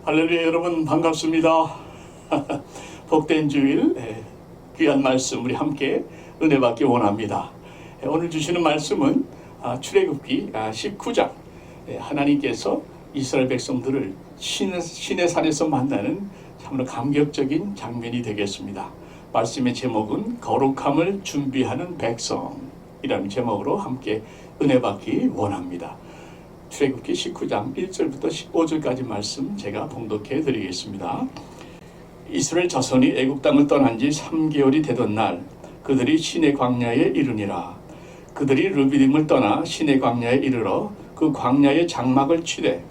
할렐루야. 여러분 반갑습니다. 복된 주일 귀한 말씀 우리 함께 은혜 받기 원합니다. 오늘 주시는 말씀은 출애굽기 19장. 하나님께서 이스라엘 백성들을 시내 산에서 만나는 참으로 감격적인 장면이 되겠습니다. 말씀의 제목은 거룩함을 준비하는 백성이라는 제목으로 함께 은혜 받기 원합니다. 출애굽기 19장 1절부터 15절까지 말씀 제가 봉독해 드리겠습니다. 이스라엘 자손이 애굽 땅을 떠난 지 3개월이 되던 날 그들이 시내 광야에 이르니라. 그들이 르비딤을 떠나 시내 광야에 이르러 그 광야의 장막을 치되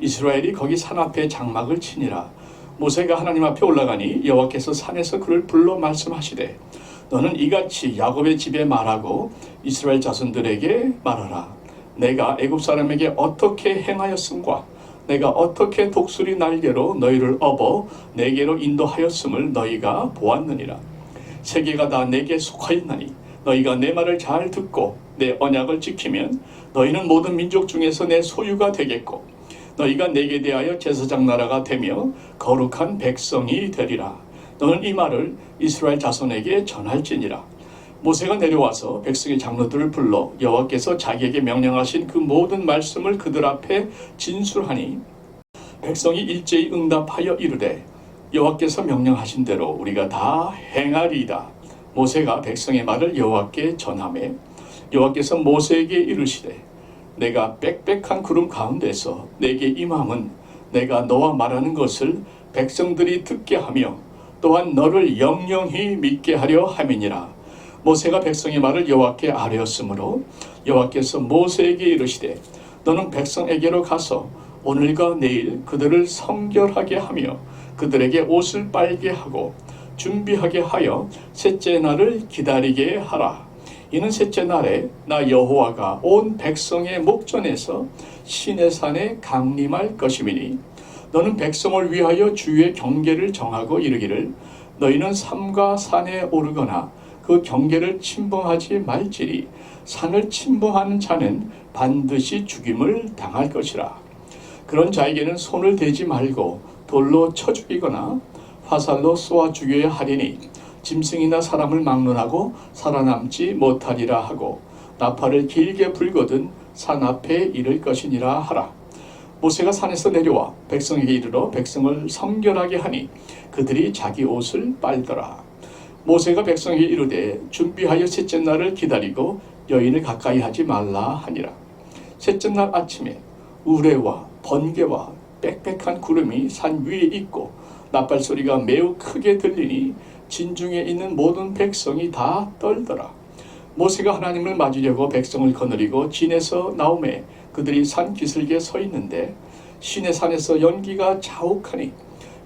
이스라엘이 거기 산 앞에 장막을 치니라. 모세가 하나님 앞에 올라가니 여호와께서 산에서 그를 불러 말씀하시되 너는 이같이 야곱의 집에 말하고 이스라엘 자손들에게 말하라. 내가 애굽 사람에게 어떻게 행하였음과 내가 어떻게 독수리 날개로 너희를 업어 내게로 인도하였음을 너희가 보았느니라. 세계가 다 내게 속하였나니 너희가 내 말을 잘 듣고 내 언약을 지키면 너희는 모든 민족 중에서 내 소유가 되겠고 너희가 내게 대하여 제사장 나라가 되며 거룩한 백성이 되리라. 너는 이 말을 이스라엘 자손에게 전할지니라. 모세가 내려와서 백성의 장로들을 불러 여호와께서 자기에게 명령하신 그 모든 말씀을 그들 앞에 진술하니 백성이 일제히 응답하여 이르되 여호와께서 명령하신 대로 우리가 다 행하리이다. 모세가 백성의 말을 여호와께 전하매 여호와께서 모세에게 이르시되 내가 빽빽한 구름 가운데서 내게 임함은 내가 너와 말하는 것을 백성들이 듣게 하며 또한 너를 영영히 믿게 하려 함이니라. 모세가 백성의 말을 여호와께 아뢰었으므로 여호와께서 모세에게 이르시되 너는 백성에게로 가서 오늘과 내일 그들을 성결하게 하며 그들에게 옷을 빨게 하고 준비하게 하여 셋째 날을 기다리게 하라. 이는 셋째 날에 나 여호와가 온 백성의 목전에서 시내산에 강림할 것임이니 너는 백성을 위하여 주의 경계를 정하고 이르기를 너희는 삼가 산에 오르거나 그 경계를 침범하지 말지니 산을 침범하는 자는 반드시 죽임을 당할 것이라. 그런 자에게는 손을 대지 말고 돌로 쳐 죽이거나 화살로 쏘아 죽여야 하리니 짐승이나 사람을 막론하고 살아남지 못하리라 하고 나팔을 길게 불거든 산 앞에 이를 것이니라 하라. 모세가 산에서 내려와 백성에게 이르러 백성을 성결하게 하니 그들이 자기 옷을 빨더라. 모세가 백성에게 이르되 준비하여 셋째 날을 기다리고 여인을 가까이 하지 말라 하니라. 셋째 날 아침에 우레와 번개와 빽빽한 구름이 산 위에 있고 나팔 소리가 매우 크게 들리니 진중에 있는 모든 백성이 다 떨더라. 모세가 하나님을 맞으려고 백성을 거느리고 진에서 나오매 그들이 산 기슭에 서 있는데 시내 산에서 연기가 자욱하니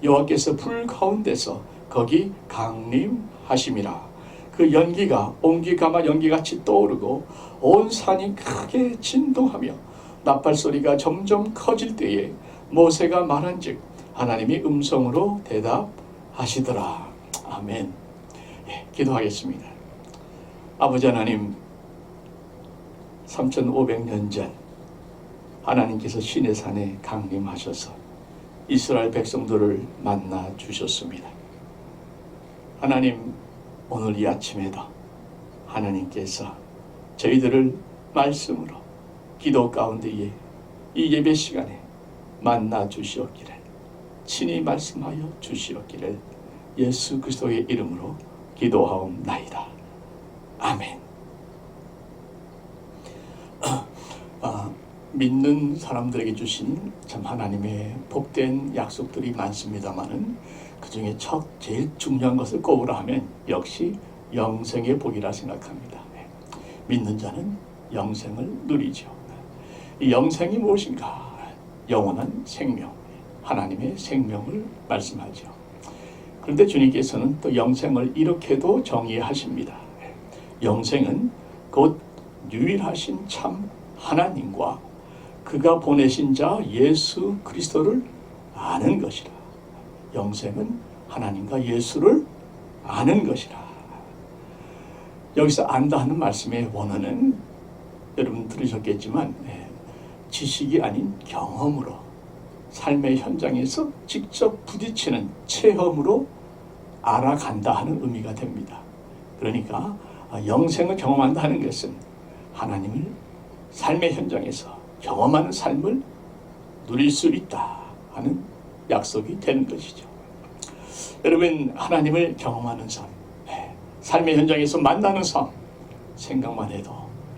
여호와께서 불 가운데서 거기 강림하심이라. 그 연기가 옹기가마 연기같이 떠오르고 온 산이 크게 진동하며 나팔 소리가 점점 커질 때에 모세가 말한즉 하나님이 음성으로 대답하시더라. 아멘. 기도하겠습니다. 아버지 하나님, 3500년 전 하나님께서 시내산에 강림하셔서 이스라엘 백성들을 만나 주셨습니다. 하나님, 오늘 이 아침에도 하나님께서 저희들을 말씀으로 기도 가운데에 이 예배 시간에 만나 주시옵기를, 친히 말씀하여 주시옵기를 예수 그리스도의 이름으로 기도하옵나이다. 아멘. 믿는 사람들에게 주신 참 하나님의 복된 약속들이 많습니다만은 그 중에 제일 중요한 것을 꼽으라 하면 역시 영생의 복이라 생각합니다. 믿는 자는 영생을 누리죠. 이 영생이 무엇인가? 영원한 생명, 하나님의 생명을 말씀하죠. 그런데 주님께서는 또 영생을 이렇게도 정의하십니다. 영생은 곧 유일하신 참 하나님과 그가 보내신 자 예수 그리스도를 아는 것이라. 영생은 하나님과 예수를 아는 것이라. 여기서 안다 하는 말씀의 원어는 여러분 들으셨겠지만 지식이 아닌 경험으로 삶의 현장에서 직접 부딪히는 체험으로 알아간다 하는 의미가 됩니다. 그러니까 영생을 경험한다 하는 것은 하나님을 삶의 현장에서 경험하는 삶을 누릴 수 있다 하는 약속이 되는 것이죠. 여러분, 하나님을 경험하는 삶, 삶의 현장에서 만나는 삶, 생각만 해도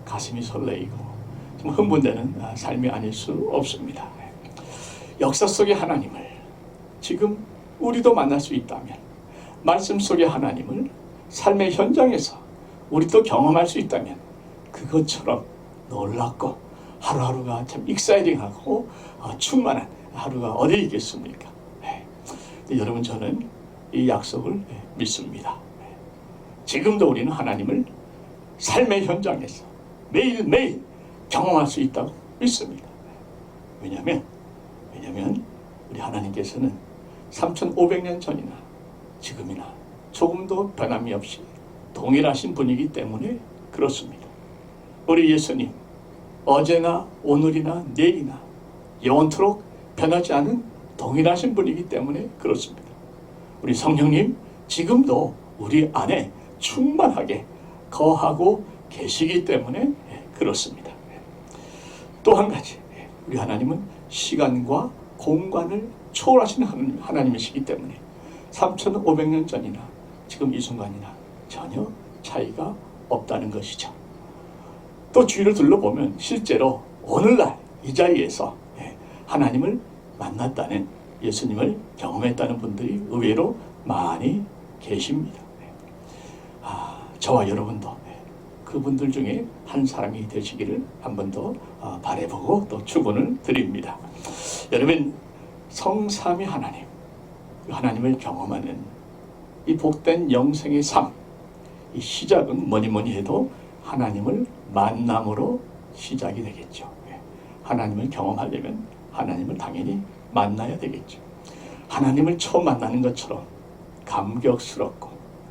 가슴이 설레이고 좀 흥분되는 삶이 아닐 수 없습니다. 역사 속의 하나님을 지금 우리도 만날 수 있다면, 말씀 속의 하나님을 삶의 현장에서 우리도 경험할 수 있다면 그것처럼 놀랍고 하루하루가 참 익사이딩하고 충만한 하루가 어디 있겠습니까? 여러분, 저는 이 약속을 믿습니다. 지금도 우리는 하나님을 삶의 현장에서 매일매일 경험할 수 있다고 믿습니다. 왜냐하면 우리 하나님께서는 3,500년 전이나 지금이나 조금도 변함이 없이 동일하신 분이기 때문에 그렇습니다. 우리 예수님, 어제나 오늘이나 내일이나 영원토록 변하지 않은 동일하신 분이기 때문에 그렇습니다. 우리 성령님, 지금도 우리 안에 충만하게 거하고 계시기 때문에 그렇습니다. 또 한 가지, 우리 하나님은 시간과 공간을 초월하시는 하나님이시기 때문에 3,500년 전이나 지금 이 순간이나 전혀 차이가 없다는 것이죠. 또 주위를 둘러보면 실제로 오늘날 이 자리에서 하나님을 만났다는, 예수님을 경험했다는 분들이 의외로 많이 계십니다. 저와 여러분도 그분들 중에 한 사람이 되시기를 한 번 더 바라보고 또 축원을 드립니다. 여러분, 성삼위 하나님, 하나님을 경험하는 이 복된 영생의 삶, 이 시작은 뭐니 해도 하나님을 만남으로 시작이 되겠죠. 하나님을 경험하려면 하나님을 당연히 만나야 되겠죠. 하나님을 처음 만나는 것처럼 감격스럽고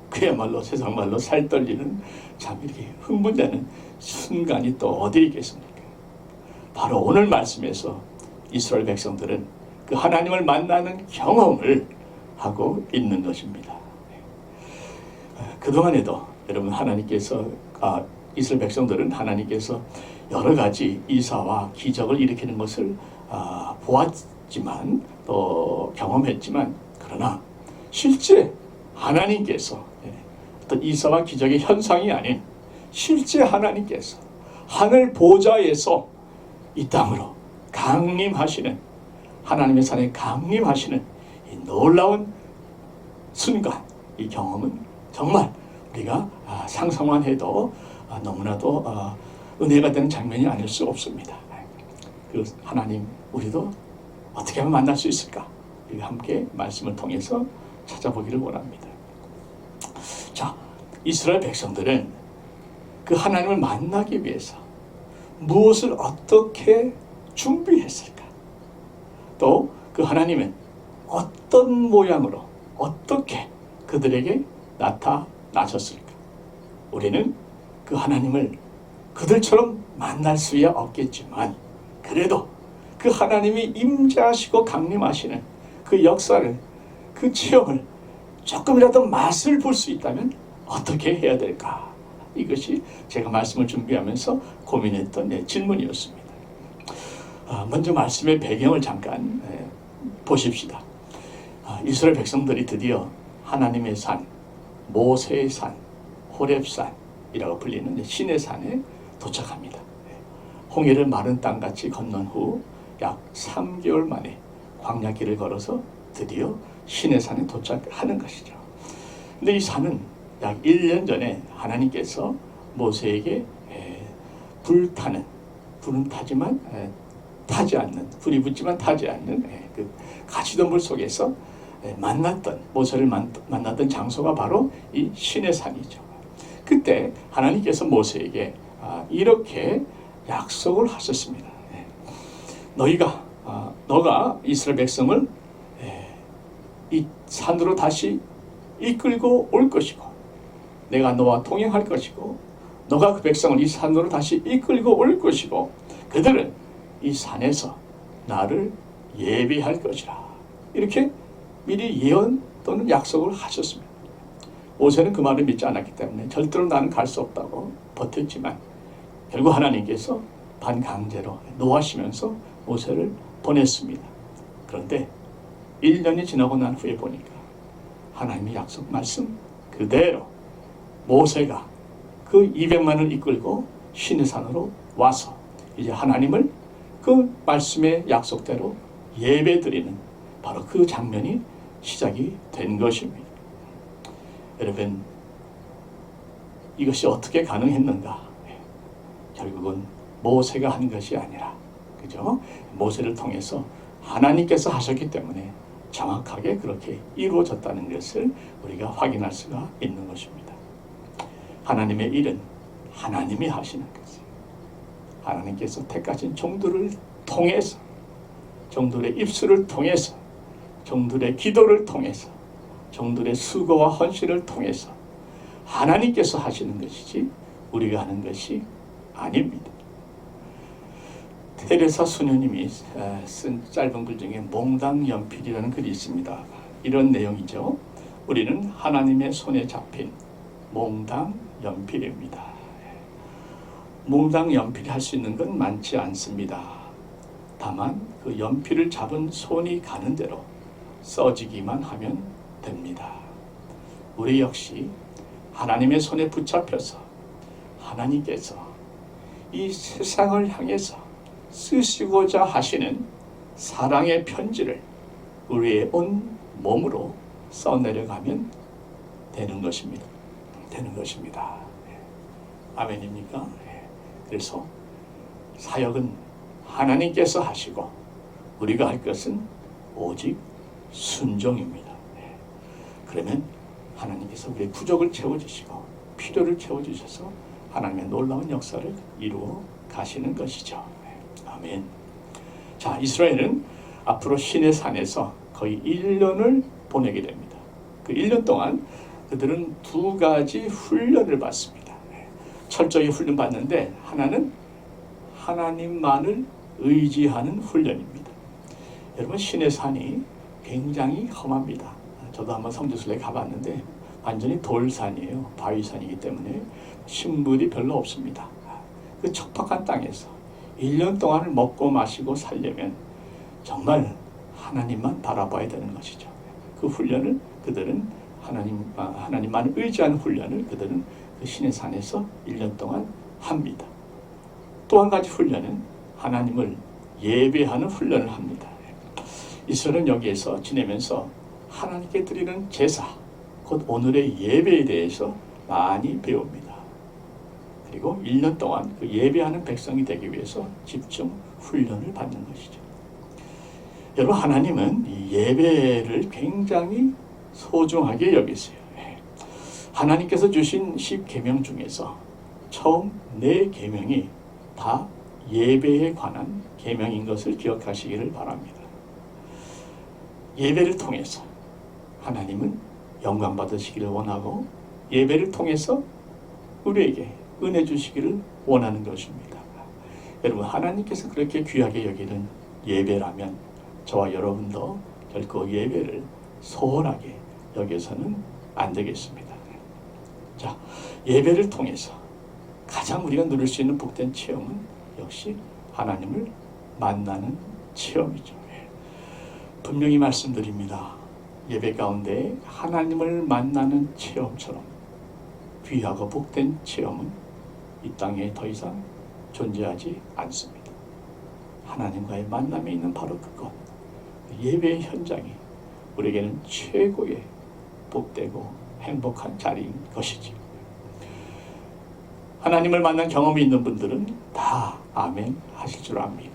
그야말로 세상 말로 살떨리는 참 이렇게 흥분되는 순간이 또 어디 있겠습니까? 바로 오늘 말씀에서 이스라엘 백성들은 그 하나님을 만나는 경험을 하고 있는 것입니다. 그동안에도 여러분, 이스라엘 백성들은 하나님께서 여러 가지 이사와 기적을 일으키는 것을 보았지만 또 경험했지만, 그러나 실제 하나님께서 어떤 이사와 기적의 현상이 아닌 실제 하나님께서 하늘 보좌에서 이 땅으로 강림하시는, 하나님의 산에 강림하시는 이 놀라운 순간, 이 경험은 정말 우리가 상상만 해도 너무나도 은혜가 되는 장면이 아닐 수 없습니다. 그 하나님, 우리도 어떻게 하면 만날 수 있을까? 우리가 함께 말씀을 통해서 찾아보기를 원합니다. 자, 이스라엘 백성들은 그 하나님을 만나기 위해서 무엇을 어떻게 준비했을까? 또 그 하나님은 어떤 모양으로 어떻게 그들에게 나타나셨을까? 우리는 그 하나님을 그들처럼 만날 수야 없겠지만, 그래도 그 하나님이 임재하시고 강림하시는 그 역사를, 그 체험을 조금이라도 맛을 볼 수 있다면 어떻게 해야 될까? 이것이 제가 말씀을 준비하면서 고민했던 질문이었습니다. 먼저 말씀의 배경을 잠깐 보십시다. 이스라엘 백성들이 드디어 하나님의 산, 모세의 산, 호렙산이라고 불리는 신의 산에 도착합니다. 홍해를 마른 땅같이 건넌 후 약 3개월 만에 광야길을 걸어서 드디어 신의 산에 도착하는 것이죠. 근데 이 산은 약 1년 전에 하나님께서 모세에게 불은 타지만 타지 않는, 불이 붙지만 타지 않는 그 가시덤불 속에서 모세를 만났던 장소가 바로 이 신의 산이죠. 그때 하나님께서 모세에게 이렇게 약속을 하셨습니다. 너가 이스라엘 백성을 이 산으로 다시 이끌고 올 것이고, 내가 너와 동행할 것이고, 너가 그 백성을 이 산으로 다시 이끌고 올 것이고, 그들은 이 산에서 나를 예배할 것이라. 이렇게 미리 예언 또는 약속을 하셨습니다. 모세는 그 말을 믿지 않았기 때문에 절대로 나는 갈 수 없다고 버텼지만 결국 하나님께서 반강제로 노하시면서 모세를 보냈습니다. 그런데 1년이 지나고 난 후에 보니까 하나님의 약속 말씀 그대로 모세가 그 200만을 이끌고 시내산으로 와서 이제 하나님을 그 말씀의 약속대로 예배드리는 바로 그 장면이 시작이 된 것입니다. 여러분, 이것이 어떻게 가능했는가? 결국은 모세가 한 것이 아니라, 그죠? 모세를 통해서 하나님께서 하셨기 때문에 정확하게 그렇게 이루어졌다는 것을 우리가 확인할 수가 있는 것입니다. 하나님의 일은 하나님이 하시는 것이에요. 하나님께서 택하신 종들을 통해서, 종들의 입술을 통해서, 종들의 기도를 통해서, 종들의 수고와 헌신을 통해서 하나님께서 하시는 것이지 우리가 하는 것이 아닙니다. 테레사 수녀님이 쓴 짧은 글 중에 몽당 연필이라는 글이 있습니다. 이런 내용이죠. 우리는 하나님의 손에 잡힌 몽당 연필입니다. 몽당 연필이 할 수 있는 건 많지 않습니다. 다만 그 연필을 잡은 손이 가는 대로 써지기만 하면 됩니다. 우리 역시 하나님의 손에 붙잡혀서 하나님께서 이 세상을 향해서 쓰시고자 하시는 사랑의 편지를 우리의 온 몸으로 써내려가면 되는 것입니다. 되는 것입니다. 아멘입니까? 그래서 사역은 하나님께서 하시고 우리가 할 것은 오직 순종입니다. 그러면 하나님께서 우리의 부족을 채워주시고 필요를 채워주셔서 하나님의 놀라운 역사를 이루어 가시는 것이죠. 아멘. 자, 이스라엘은 앞으로 시내산에서 거의 1년을 보내게 됩니다. 그 1년 동안 그들은 두 가지 훈련을 받습니다. 철저히 훈련받는데 하나는 하나님만을 의지하는 훈련입니다. 여러분, 시내산이 굉장히 험합니다. 저도 한번 성지순례 가봤는데 완전히 돌산이에요. 바위산이기 때문에 식물이 별로 없습니다. 그 척박한 땅에서 1년 동안을 먹고 마시고 살려면 정말 하나님만 바라봐야 되는 것이죠. 그 훈련을 그들은 하나님만 의지하는 훈련을 그들은 그 시내산에서 1년 동안 합니다. 또 한 가지 훈련은 하나님을 예배하는 훈련을 합니다. 이스라엘은 여기에서 지내면서 하나님께 드리는 제사, 곧 오늘의 예배에 대해서 많이 배웁니다. 그리고 1년 동안 그 예배하는 백성이 되기 위해서 집중 훈련을 받는 것이죠. 여러분, 하나님은 이 예배를 굉장히 소중하게 여기세요. 하나님께서 주신 10계명 중에서 처음 4계명이 다 예배에 관한 계명인 것을 기억하시기를 바랍니다. 예배를 통해서 하나님은 영광 받으시기를 원하고 예배를 통해서 우리에게 은혜 주시기를 원하는 것입니다. 여러분, 하나님께서 그렇게 귀하게 여기는 예배라면 저와 여러분도 결코 예배를 소홀하게 여겨서는 안 되겠습니다. 자, 예배를 통해서 가장 우리가 누릴 수 있는 복된 체험은 역시 하나님을 만나는 체험이죠. 분명히 말씀드립니다. 예배 가운데 하나님을 만나는 체험처럼 귀하고 복된 체험은 이 땅에 더 이상 존재하지 않습니다. 하나님과의 만남에 있는 바로 그것, 예배의 현장이 우리에게는 최고의 복되고 행복한 자리인 것이지. 하나님을 만난 경험이 있는 분들은 다 아멘 하실 줄 압니다.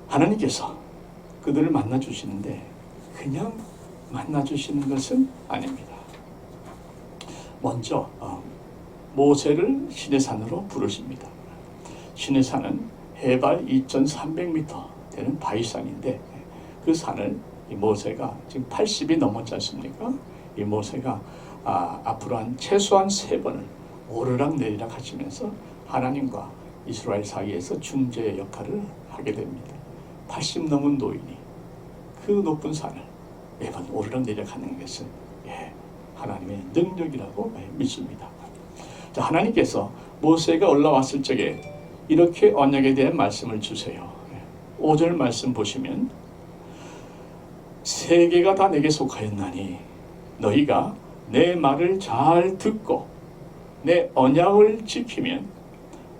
하나님께서 그들을 만나주시는데 그냥 만나주시는 것은 아닙니다. 먼저 모세를 시내산으로 부르십니다. 시내산은 해발 2,300m 되는 바위산인데 그 산을 이 모세가 지금 80이 넘었지 않습니까? 이 모세가 앞으로 최소한 3번을 오르락 내리락 하시면서 하나님과 이스라엘 사이에서 중재 역할을 하게 됩니다. 80 넘은 노인이 그 높은 산을 매번 오르락 내려가는 것은 하나님의 능력이라고 믿습니다. 자, 하나님께서 모세가 올라왔을 적에 이렇게 언약에 대한 말씀을 주세요. 5절 말씀 보시면 세계가 다 내게 속하였나니 너희가 내 말을 잘 듣고 내 언약을 지키면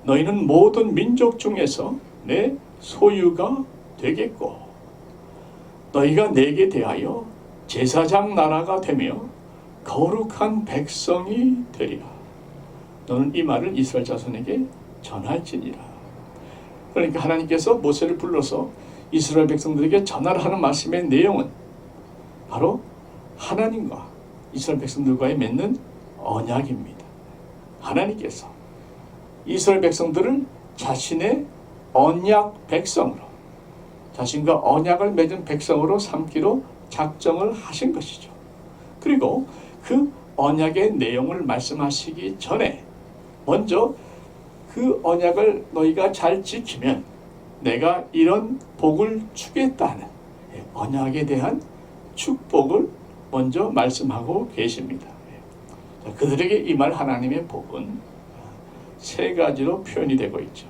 너희는 모든 민족 중에서 내 소유가 되겠고 너희가 내게 대하여 제사장 나라가 되며 거룩한 백성이 되리라. 너는 이 말을 이스라엘 자손에게 전할지니라. 그러니까 하나님께서 모세를 불러서 이스라엘 백성들에게 전하라 하는 말씀의 내용은 바로 하나님과 이스라엘 백성들과의 맺는 언약입니다. 하나님께서 이스라엘 백성들을 자신의 언약 백성으로, 자신과 언약을 맺은 백성으로 삼기로 작정을 하신 것이죠. 그리고 그 언약의 내용을 말씀하시기 전에 먼저 그 언약을 너희가 잘 지키면 내가 이런 복을 주겠다는 언약에 대한 축복을 먼저 말씀하고 계십니다. 그들에게 임할 하나님의 복은 세 가지로 표현이 되고 있죠.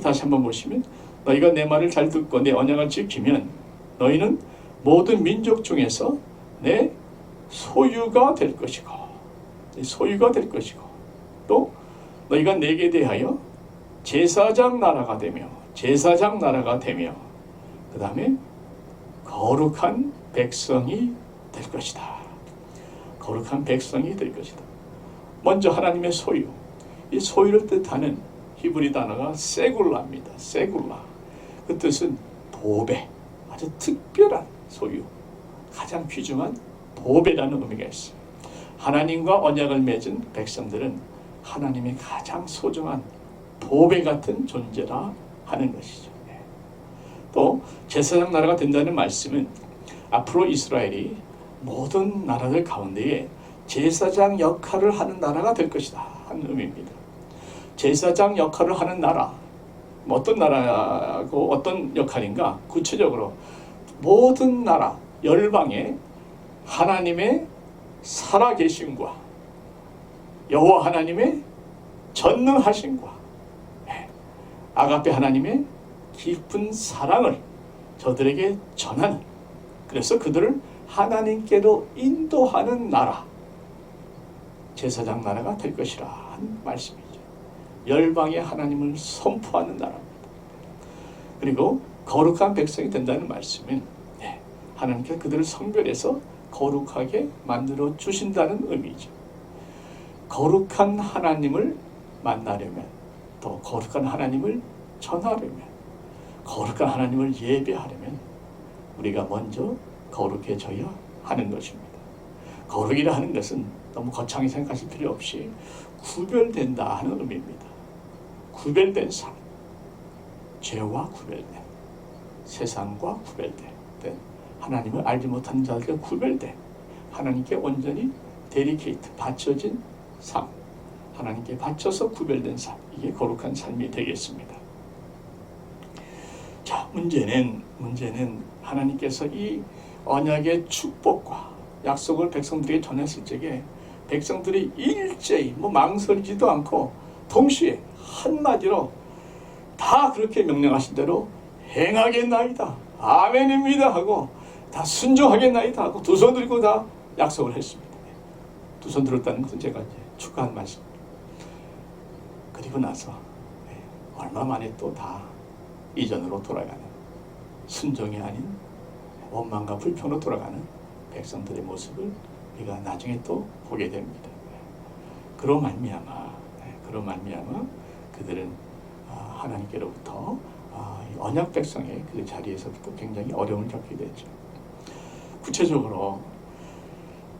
다시 한번 보시면 너희가 내 말을 잘 듣고 내 언약을 지키면 너희는 모든 민족 중에서 내 소유가 될 것이고 또 너희가 내게 대하여 제사장 나라가 되며 그 다음에 거룩한 백성이 될 것이다. 거룩한 백성이 될 것이다. 먼저 하나님의 소유, 이 소유를 뜻하는 히브리 단어가 세굴라입니다. 세굴라. 그 뜻은 보배, 아주 특별한 소유, 가장 귀중한 보배라는 의미가 있습니다. 하나님과 언약을 맺은 백성들은 하나님의 가장 소중한 보배 같은 존재라 하는 것이죠. 또 제사장 나라가 된다는 말씀은 앞으로 이스라엘이 모든 나라들 가운데에 제사장 역할을 하는 나라가 될 것이다 하는 의미입니다. 제사장 역할을 하는 나라, 어떤 나라고 어떤 역할인가? 구체적으로 모든 나라, 열방에 하나님의 살아계심과 여호와 하나님의 전능하심과 아가페 하나님의 깊은 사랑을 저들에게 전하는, 그래서 그들을 하나님께로 인도하는 나라, 제사장 나라가 될 것이라 하는 말씀이죠. 열방의 하나님을 선포하는 나라입니다. 그리고 거룩한 백성이 된다는 말씀은 하나님께서 그들을 성별해서 거룩하게 만들어 주신다는 의미죠. 거룩한 하나님을 만나려면, 또 거룩한 하나님을 전하려면, 거룩한 하나님을 예배하려면 우리가 먼저 거룩해져야 하는 것입니다. 거룩이라 하는 것은 너무 거창히 생각하실 필요 없이 구별된다 하는 의미입니다. 구별된 삶, 죄와 구별된, 세상과 구별된, 하나님을 알지 못하는 자들과 구별된, 하나님께 온전히 데리케이트, 바쳐진 삶, 하나님께 바쳐서 구별된 삶, 이게 거룩한 삶이 되겠습니다. 자, 문제는 하나님께서 이 언약의 축복과 약속을 백성들에게 전했을 적에 백성들이 일제히 망설이지도 않고 동시에 한마디로 다 그렇게 명령하신 대로 행하겠나이다, 아멘입니다 하고 다 순종하겠나이다 하고 두 손 들고 다 약속을 했습니다. 두 손 들었다는 것은 제가 이제 축하한 말씀입니다. 그리고 나서 얼마 만에 또 다 이전으로 돌아가는, 순종이 아닌 원망과 불평으로 돌아가는 백성들의 모습을 우리가 나중에 또 보게 됩니다. 그로 말미암아 그들은 하나님께로부터 언약 백성의 그 자리에서부터 굉장히 어려움을 겪게 되죠. 구체적으로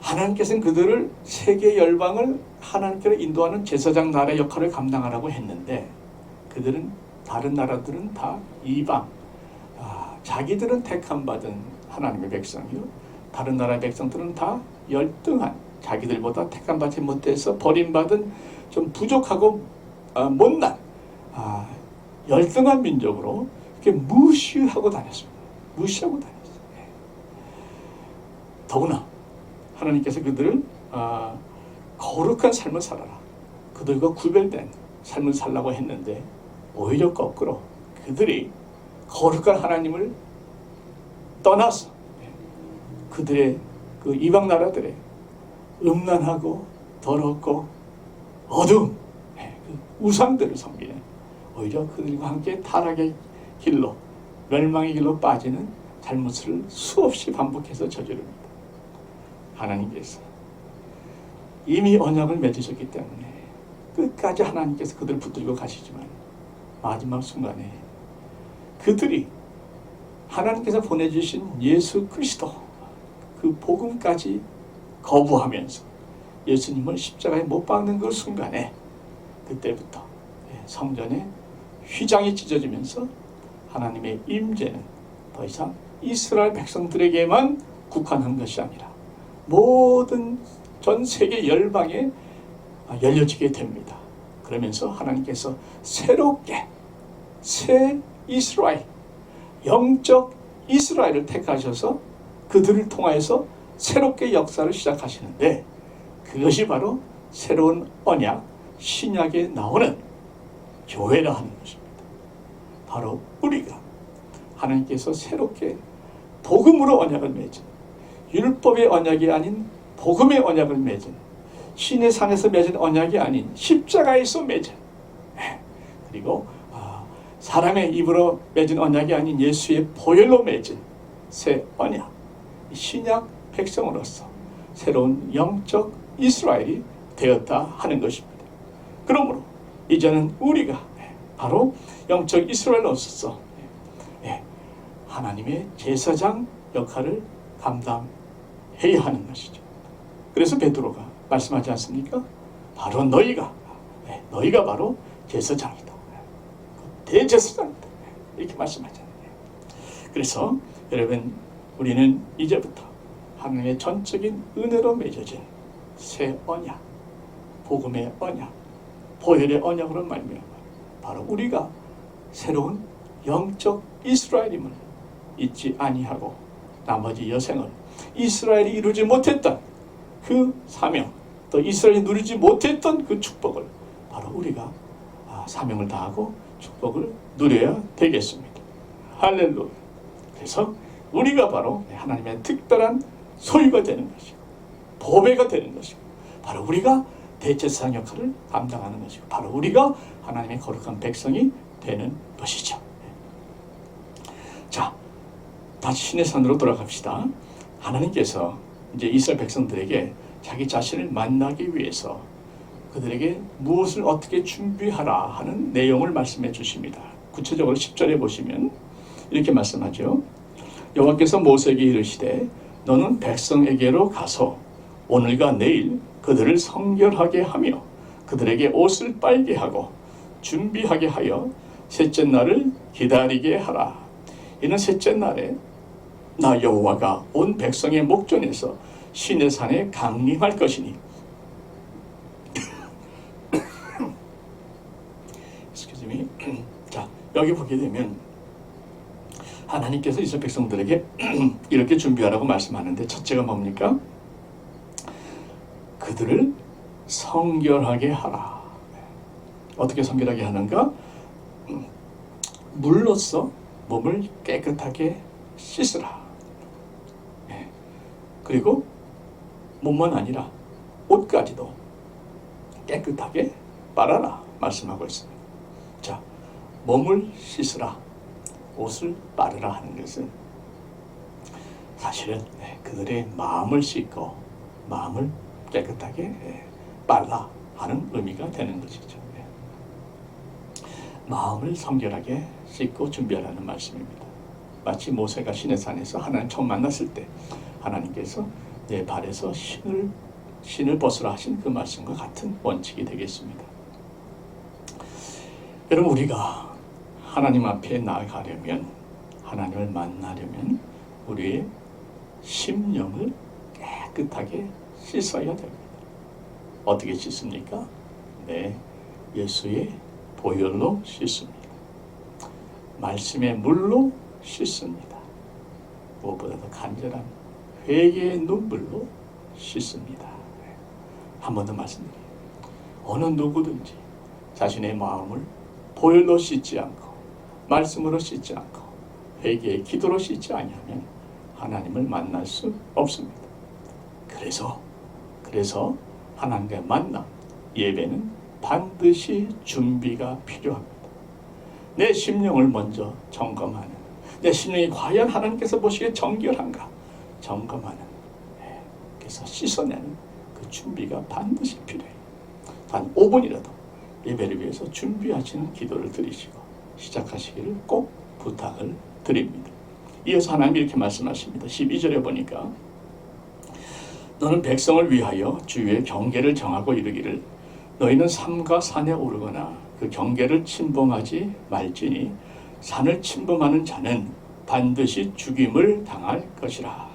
하나님께서는 그들을 세계 열방을 하나님께로 인도하는 제사장 나라의 역할을 감당하라고 했는데, 그들은, 다른 나라들은 다 이방, 자기들은 택함받은 하나님의 백성이요, 다른 나라의 백성들은 다 열등한, 자기들보다 택함받지 못해서 버림받은 좀 부족하고 못난 열등한 민족으로 이렇게 무시하고 다녔습니다. 무시하고 다녔어요. 더구나 하나님께서 그들을 거룩한 삶을 살아라, 그들과 구별된 삶을 살라고 했는데 오히려 거꾸로 그들이 거룩한 하나님을 떠나서 그들의 그 이방 나라들의 음란하고 더럽고 어두운 그 우상들을 섬기는, 오히려 그들과 함께 타락의 길로, 멸망의 길로 빠지는 잘못을 수없이 반복해서 저지릅니다. 하나님께서 이미 언약을 맺으셨기 때문에 끝까지 하나님께서 그들을 붙들고 가시지만 마지막 순간에 그들이 하나님께서 보내주신 예수 그리스도 그 복음까지 거부하면서 예수님을 십자가에 못 박는 그 순간에, 그때부터 성전에 휘장이 찢어지면서 하나님의 임재는 더 이상 이스라엘 백성들에게만 국한한 것이 아니라 모든 전 세계 열방에 열려지게 됩니다. 그러면서 하나님께서 새롭게 새 이스라엘, 영적 이스라엘을 택하셔서 그들을 통하여서 새롭게 역사를 시작하시는데, 그것이 바로 새로운 언약, 신약에 나오는 교회라 하는 것입니다. 바로 우리가 하나님께서 새롭게 복음으로 언약을 맺은, 율법의 언약이 아닌 복음의 언약을 맺은, 신의 산에서 맺은 언약이 아닌 십자가에서 맺은, 그리고 사람의 입으로 맺은 언약이 아닌 예수의 보혈로 맺은 새 언약, 신약 백성으로서 새로운 영적 이스라엘이 되었다 하는 것입니다. 그러므로 이제는 우리가 바로 영적 이스라엘로서 하나님의 제사장 역할을 감당해야 하는 것이죠. 그래서 베드로가 말씀하지 않습니까? 바로 너희가 바로 제사장이다, 대제사장이다, 이렇게 말씀하잖아요. 그래서 여러분, 우리는 이제부터 하나님의 전적인 은혜로 맺어진 새 언약, 복음의 언약, 보혈의 언약으로 말미암아 바로 우리가 새로운 영적 이스라엘임을 잊지 아니하고 나머지 여생을 이스라엘이 이루지 못했던 그 사명, 또 이스라엘이 누리지 못했던 그 축복을 바로 우리가 사명을 다하고 축복을 누려야 되겠습니다. 할렐루야. 그래서 우리가 바로 하나님의 특별한 소유가 되는 것이고 보배가 되는 것이고, 바로 우리가 대제사장 역할을 감당하는 것이고, 바로 우리가 하나님의 거룩한 백성이 되는 것이죠. 자, 다시 신의 산으로 돌아갑시다. 하나님께서 이제 이스라엘 백성들에게 자기 자신을 만나기 위해서 그들에게 무엇을 어떻게 준비하라 하는 내용을 말씀해 주십니다. 구체적으로 10절에 보시면 이렇게 말씀하죠. 여호와께서 모세에게 이르시되 너는 백성에게로 가서 오늘과 내일 그들을 성결하게 하며 그들에게 옷을 빨게 하고 준비하게 하여 셋째 날을 기다리게 하라. 이는 셋째 날에 나 여호와가 온 백성의 목전에서 시내 산에 강림할 것이니. 자, 여기 보게 되면 하나님께서 이스라엘 백성들에게 이렇게 준비하라고 말씀하는데, 첫째가 뭡니까? 그들을 성결하게 하라. 어떻게 성결하게 하는가? 물로써 몸을 깨끗하게 씻으라. 그리고 몸만 아니라 옷까지도 깨끗하게 빨아라 말씀하고 있습니다. 자, 몸을 씻으라, 옷을 빨으라 하는 것은 사실은 그들의 마음을 씻고 마음을 깨끗하게 빨라 하는 의미가 되는 것이죠. 마음을 성결하게 씻고 준비하라는 말씀입니다. 마치 모세가 시내산에서 하나님 처음 만났을 때 하나님께서 내 발에서 신을 벗으라 하신 그 말씀과 같은 원칙이 되겠습니다. 여러분, 우리가 하나님 앞에 나아가려면, 하나님을 만나려면 우리의 심령을 깨끗하게 씻어야 됩니다. 어떻게 씻습니까? 네, 예수의 보혈로 씻습니다. 말씀의 물로 씻습니다. 무엇보다도 간절한 회개의 눈물로 씻습니다. 한 번 더 말씀드립니다. 어느 누구든지 자신의 마음을 보혈로 씻지 않고 말씀으로 씻지 않고 회개의 기도로 씻지 아니하면 하나님을 만날 수 없습니다. 그래서 하나님과의 만남, 예배는 반드시 준비가 필요합니다. 내 심령을 먼저 점검하는, 내 심령이 과연 하나님께서 보시기에 정결한가 점검하는, 그래서 씻어내는 그 준비가 반드시 필요해요. 단 5분이라도 예배를 위해서 준비하시는 기도를 드리시고 시작하시기를 꼭 부탁을 드립니다. 이어서 하나님이 이렇게 말씀하십니다. 12절에 보니까 너는 백성을 위하여 주의 경계를 정하고 이르기를 너희는 삼가 산에 오르거나 그 경계를 침범하지 말지니 산을 침범하는 자는 반드시 죽임을 당할 것이라.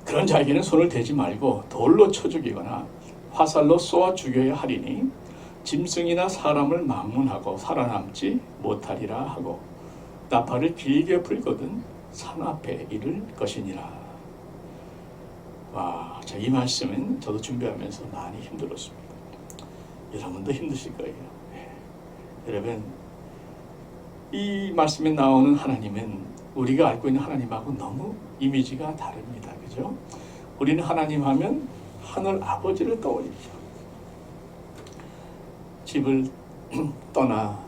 그런 자에게는 손을 대지 말고 돌로 쳐 죽이거나 화살로 쏘아 죽여야 하리니 짐승이나 사람을 망문하고 살아남지 못하리라 하고 나팔을 길게 불거든 산 앞에 이를 것이니라. 와, 이 말씀은 저도 준비하면서 많이 힘들었습니다. 여러분도 힘드실 거예요. 여러분, 이 말씀에 나오는 하나님은 우리가 알고 있는 하나님하고 너무 이미지가 다릅니다. 그죠? 우리는 하나님 하면 하늘 아버지를 떠올리죠. 집을 떠나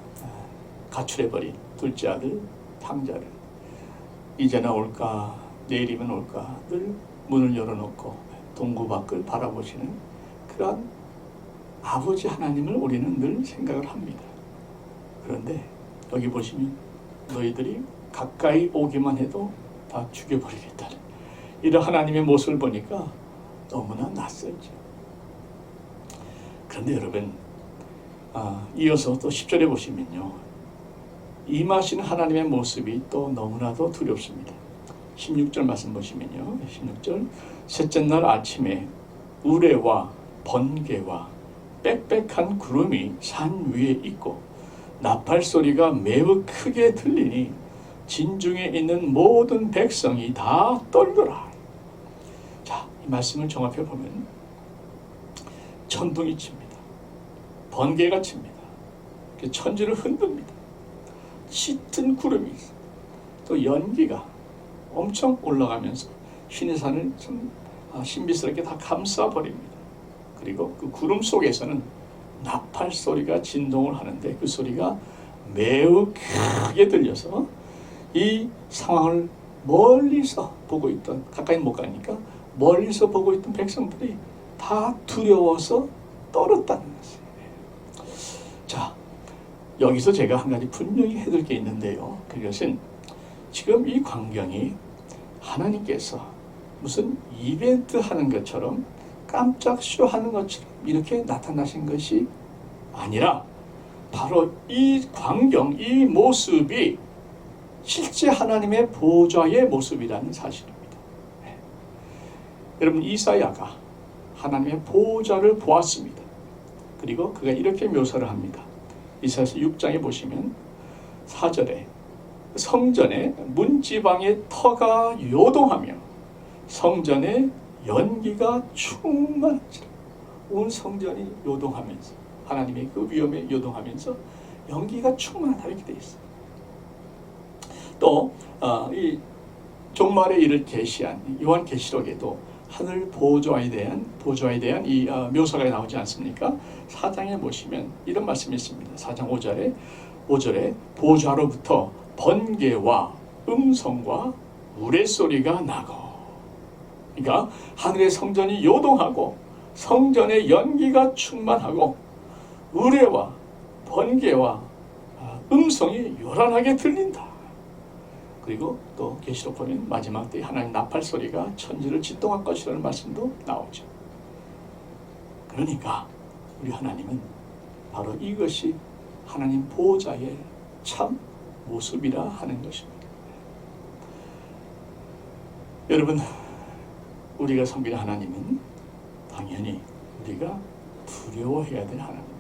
가출해버린 둘째 아들 탕자를 이제나 올까 내일이면 올까 늘 문을 열어놓고 동구 밖을 바라보시는 그런 아버지 하나님을 우리는 늘 생각을 합니다. 그런데 여기 보시면 너희들이 가까이 오기만 해도 다 죽여버리겠다는 이런 하나님의 모습을 보니까 너무나 낯설죠. 그런데 여러분, 이어서 또 10절에 보시면요, 임하시는 하나님의 모습이 또 너무나도 두렵습니다. 16절 말씀 보시면요, 16절 셋째 날 아침에 우레와 번개와 빽빽한 구름이 산 위에 있고 나팔 소리가 매우 크게 들리니 진중에 있는 모든 백성이 다 떨더라. 자, 이 말씀을 종합해 보면 천둥이 칩니다. 번개가 칩니다. 천지를 흔듭니다. 짙은 구름이 있어. 또 연기가 엄청 올라가면서 신의 산을 좀 신비스럽게 다 감싸버립니다. 그리고 그 구름 속에서는 나팔 소리가 진동을 하는데 그 소리가 매우 크게 들려서 이 상황을 멀리서 보고 있던, 가까이 못 가니까 멀리서 보고 있던 백성들이 다 두려워서 떨었다는 것이에요. 자, 여기서 제가 한 가지 분명히 해둘 게 있는데요. 그것은 지금 이 광경이 하나님께서 무슨 이벤트 하는 것처럼 깜짝 쇼하는 것처럼 이렇게 나타나신 것이 아니라 바로 이 광경, 이 모습이 실제 하나님의 보좌의 모습이라는 사실입니다. 여러분, 이사야가 하나님의 보좌를 보았습니다. 그리고 그가 이렇게 묘사를 합니다. 이사야서 6장에 보시면 4절에 성전의 문지방의 터가 요동하며 성전의 연기가 충만하지라. 온 성전이 요동하면서 하나님의 그 위엄에 요동하면서 연기가 충만하다 이렇게 되어 있어요. 또 이 종말의 일을 계시한 요한계시록에도 하늘 보좌에 대한 이 묘사가 나오지 않습니까? 4장에 보시면 이런 말씀이 있습니다. 4장 5절에 보좌로부터 번개와 음성과 우레소리가 나고, 그러니까 하늘의 성전이 요동하고 성전의 연기가 충만하고 우레와 번개와 음성이 요란하게 들린다. 그리고 또 계시록 보면 마지막 때 하나님 나팔 소리가 천지를 진동할 것이라는 말씀도 나오죠. 그러니까 우리 하나님은 바로 이것이 하나님 보좌의 참 모습이라 하는 것입니다. 여러분, 우리가 섬기는 하나님은 당연히 우리가 두려워해야 될 하나님입니다.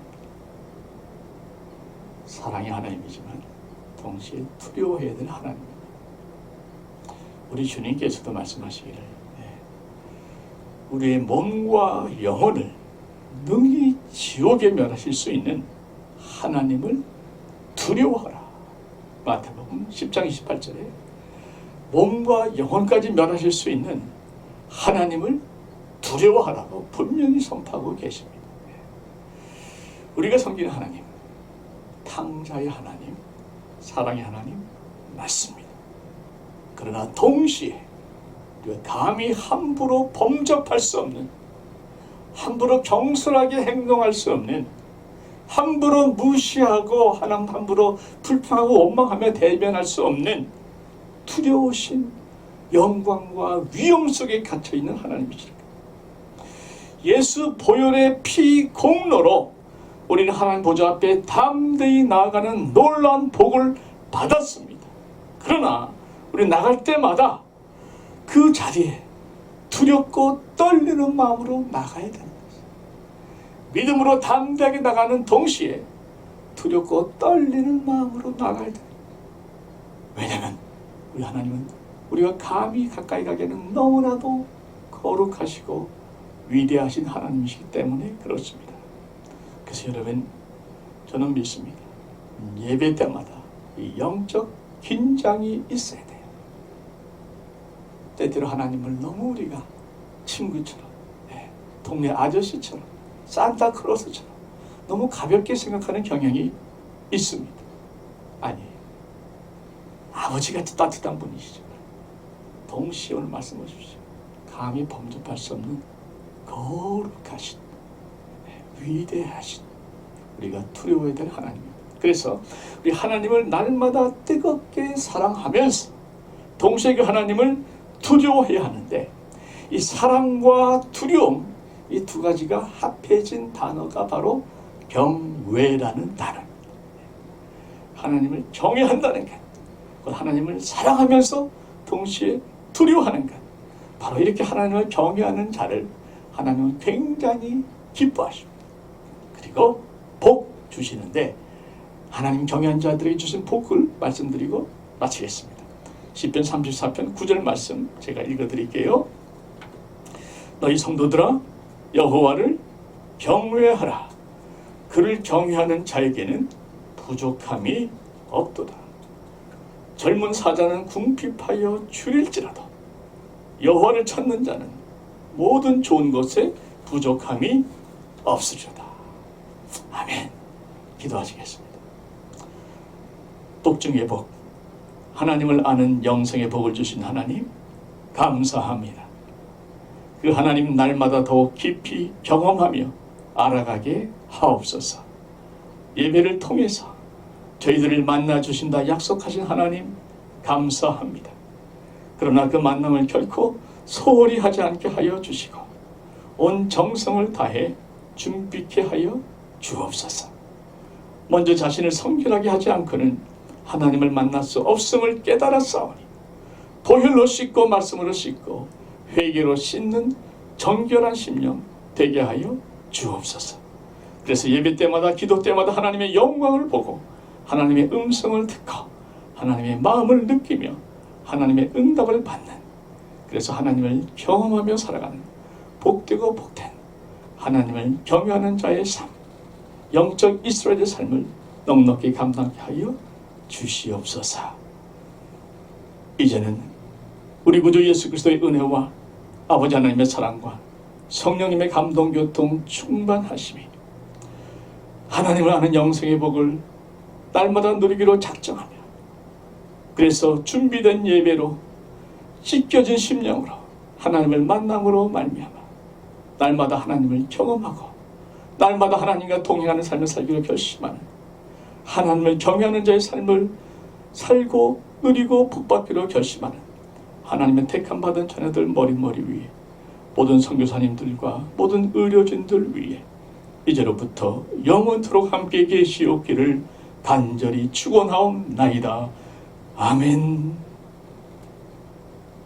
사랑의 하나님이지만 동시에 두려워해야 될 하나님입니다. 우리 주님께서도 말씀하시기를 우리의 몸과 영혼을 능히 지옥에 멸하실 수 있는 하나님을 두려워하라. 마태복음 10장 28절에 몸과 영혼까지 멸하실 수 있는 하나님을 두려워하라고 분명히 선포하고 계십니다. 우리가 섬기는 하나님, 탕자의 하나님, 사랑의 하나님 맞습니다. 그러나 동시에 우리가 감히 함부로 범접할 수 없는, 함부로 경솔하게 행동할 수 없는, 함부로 무시하고 하나님 함부로 불평하고 원망하며 대변할 수 없는 두려우신 영광과 위엄 속에 갇혀있는 하나님이십니다. 예수 보혈의 피 공로로 우리는 하나님 보좌 앞에 담대히 나아가는 놀라운 복을 받았습니다. 그러나 우리 나갈 때마다 그 자리에 두렵고 떨리는 마음으로 나가야 되는 것입니다. 믿음으로 담대하게 나가는 동시에 두렵고 떨리는 마음으로 나가야 됩니다. 왜냐하면 우리 하나님은 우리가 감히 가까이 가기에는 너무나도 거룩하시고 위대하신 하나님이시기 때문에 그렇습니다. 그래서 여러분, 저는 믿습니다. 예배 때마다 이 영적 긴장이 있어야 돼요. 때때로 하나님을 너무 우리가 친구처럼, 동네 아저씨처럼, 산타클로스처럼 너무 가볍게 생각하는 경향이 있습니다. 아니에요. 아버지같이 따뜻한 분이시죠. 동시에 오늘 말씀하십시오. 감히 범접할 수 없는 거룩하신, 위대하신, 우리가 두려워해야 될 하나님입니다. 그래서 우리 하나님을 날마다 뜨겁게 사랑하면서 동시에 그 하나님을 두려워해야 하는데, 이 사랑과 두려움, 이 두 가지가 합해진 단어가 바로 경외라는 단어입니다. 하나님을 경외한다는 것, 하나님을 사랑하면서 동시에 두려워하는 것, 바로 이렇게 하나님을 경외하는 자를 하나님은 굉장히 기뻐하십니다. 그리고 복 주시는데, 하나님 경외한 자들에게 주신 복을 말씀드리고 마치겠습니다. 시편 34편 9절 말씀 제가 읽어드릴게요. 너희 성도들아, 여호와를 경외하라. 그를 경외하는 자에게는 부족함이 없도다. 젊은 사자는 궁핍하여 줄일지라도 여호와를 찾는 자는 모든 좋은 것에 부족함이 없으리로다. 아멘. 기도하시겠습니다. 독증의 복, 하나님을 아는 영생의 복을 주신 하나님 감사합니다. 그 하나님 날마다 더욱 깊이 경험하며 알아가게 하옵소서. 예배를 통해서 저희들을 만나 주신다 약속하신 하나님 감사합니다. 그러나 그 만남을 결코 소홀히 하지 않게 하여 주시고 온 정성을 다해 준비케 하여 주옵소서. 먼저 자신을 성결하게 하지 않고는 하나님을 만날 수 없음을 깨달았사오니 보혈로 씻고 말씀으로 씻고 회개로 씻는 정결한 심령 되게 하여 주옵소서. 그래서 예배 때마다 기도 때마다 하나님의 영광을 보고 하나님의 음성을 듣고 하나님의 마음을 느끼며 하나님의 응답을 받는, 그래서 하나님을 경험하며 살아가는 복되고 복된 하나님을 경외하는 자의 삶, 영적 이스라엘의 삶을 넉넉히 감당하게 하여 주시옵소서. 이제는 우리 구주 예수 그리스도의 은혜와 아버지 하나님의 사랑과 성령님의 감동 교통 충만하심이 하나님을 아는 영생의 복을 날마다 누리기로 작정하며, 그래서 준비된 예배로 찢겨진 심령으로 하나님을 만남으로 말미암아 날마다 하나님을 경험하고 날마다 하나님과 동행하는 삶을 살기로 결심하는 하나님을 경외하는 자의 삶을 살고 누리고 복받기로 결심하는 하나님의 택함 받은 자녀들 머리머리 위에, 모든 선교사님들과 모든 의료진들 위에 이제로부터 영원토록 함께 계시옵기를 간절히 축원하옵나이다. 아멘.